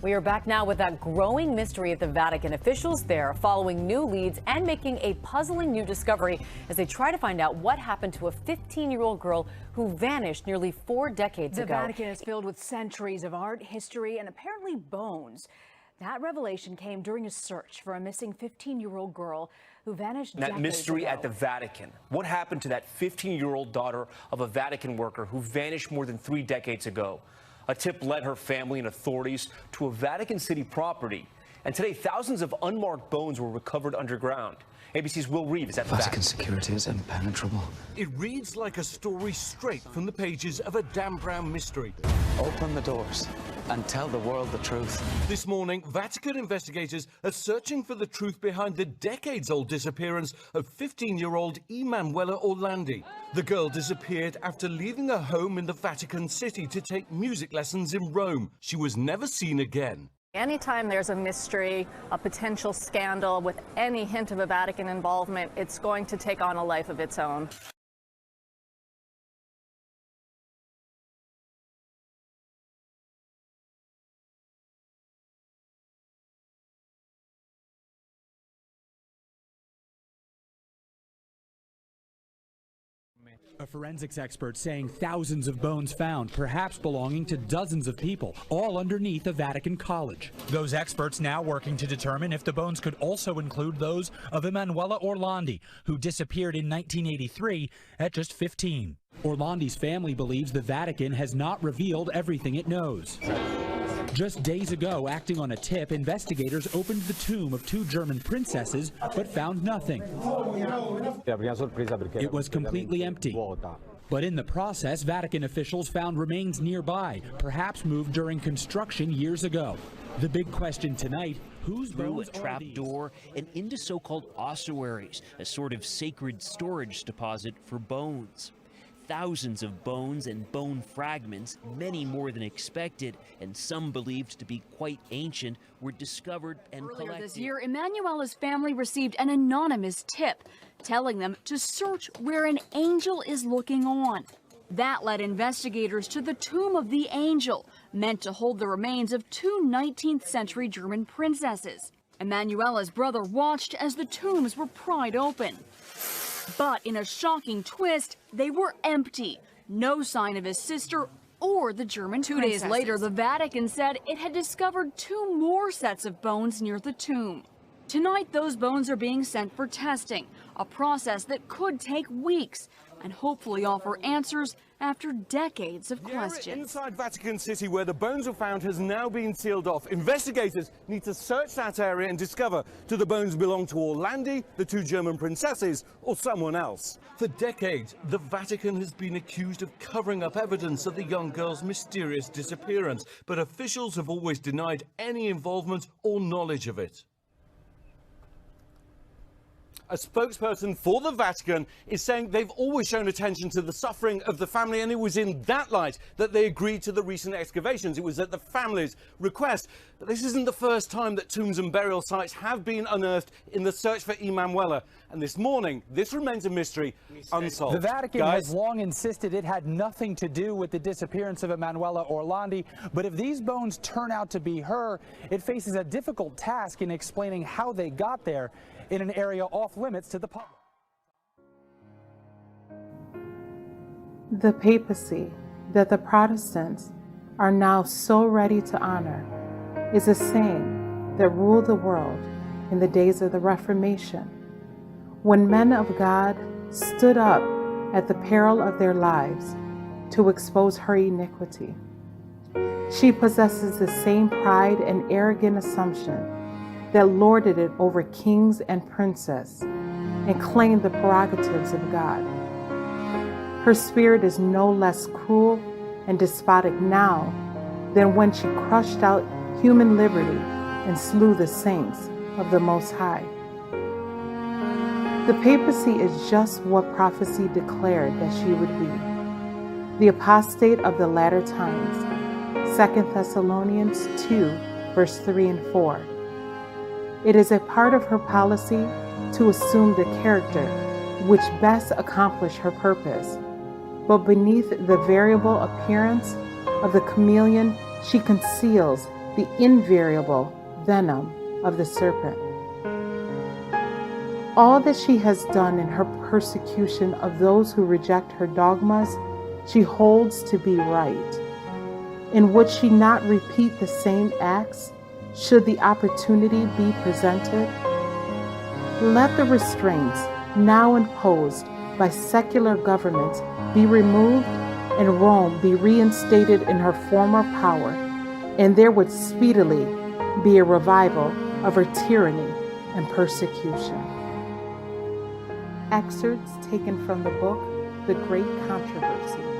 We are back now with that growing mystery at the Vatican. Officials there following new leads and making a puzzling new discovery as they try to find out what happened to a 15-year-old girl who vanished nearly 4 decades ago. The Vatican is filled with centuries of art, history, and apparently bones. That revelation came during a search for a missing 15-year-old girl who vanished decades ago. That mystery at the Vatican. What happened to that 15-year-old daughter of a Vatican worker who vanished more than 3 decades ago? A tip led her family and authorities to a Vatican City property. And today, thousands of unmarked bones were recovered underground. ABC's Will Reeve is at the Vatican security is impenetrable. It reads like a story straight from the pages of a Dan Brown mystery. Open the doors and tell the world the truth. This morning, Vatican investigators are searching for the truth behind the decades-old disappearance of 15-year-old Emanuela Orlandi. The girl disappeared after leaving her home in the Vatican City to take music lessons in Rome. She was never seen again. Anytime there's a mystery, a potential scandal with any hint of a Vatican involvement, it's going to take on a life of its own. A forensics expert saying thousands of bones found, perhaps belonging to dozens of people, all underneath a Vatican college. Those experts now working to determine if the bones could also include those of Emanuela Orlandi, who disappeared in 1983 at just 15. Orlandi's family believes the Vatican has not revealed everything it knows. Just days ago, acting on a tip, investigators opened the tomb of 2 German princesses, but found nothing. It was completely empty. But in the process, Vatican officials found remains nearby, perhaps moved during construction years ago. The big question tonight, whose bones through a trap door and into so-called ossuaries, a sort of sacred storage deposit for bones. Thousands of bones and bone fragments, many more than expected, and some believed to be quite ancient, were discovered and collected. Earlier this year, Emanuela's family received an anonymous tip telling them to search where an angel is looking on. That led investigators to the tomb of the angel, meant to hold the remains of 2 19th century German princesses. Emanuela's brother watched as the tombs were pried open. But in a shocking twist, they were empty. No sign of his sister or the German princesses. 2 days later, the Vatican said it had discovered 2 more sets of bones near the tomb. Tonight, those bones are being sent for testing, a process that could take weeks and hopefully offer answers after decades of questions. Inside Vatican City, where the bones were found, has now been sealed off. Investigators need to search that area and discover do the bones belong to Orlandi, the 2 German princesses, or someone else. For decades, the Vatican has been accused of covering up evidence of the young girl's mysterious disappearance, but officials have always denied any involvement or knowledge of it. A spokesperson for the Vatican is saying they've always shown attention to the suffering of the family, and it was in that light that they agreed to the recent excavations. It was at the family's request. But this isn't the first time that tombs and burial sites have been unearthed in the search for Emanuela. And this morning, this remains a mystery unsolved. The Vatican has long insisted it had nothing to do with the disappearance of Emanuela Orlandi. But if these bones turn out to be her, it faces a difficult task in explaining how they got there in an area off limits to the public. The papacy that the Protestants are now so ready to honor is a saying that ruled the world in the days of the Reformation, when men of God stood up at the peril of their lives to expose her iniquity. She possesses the same pride and arrogant assumption that lorded it over kings and princes and claimed the prerogatives of God. Her spirit is no less cruel and despotic now than when she crushed out human liberty and slew the saints of the Most High. The papacy is just what prophecy declared that she would be, the apostate of the latter times, 2 Thessalonians 2, verse 3 and 4. It is a part of her policy to assume the character which best accomplish her purpose, but beneath the variable appearance of the chameleon, she conceals the invariable venom of the serpent. All that she has done in her persecution of those who reject her dogmas, she holds to be right. And would she not repeat the same acts should the opportunity be presented? Let the restraints now imposed by secular governments be removed and Rome be reinstated in her former power, and there would speedily be a revival of her tyranny and persecution. Excerpts taken from the book, The Great Controversy.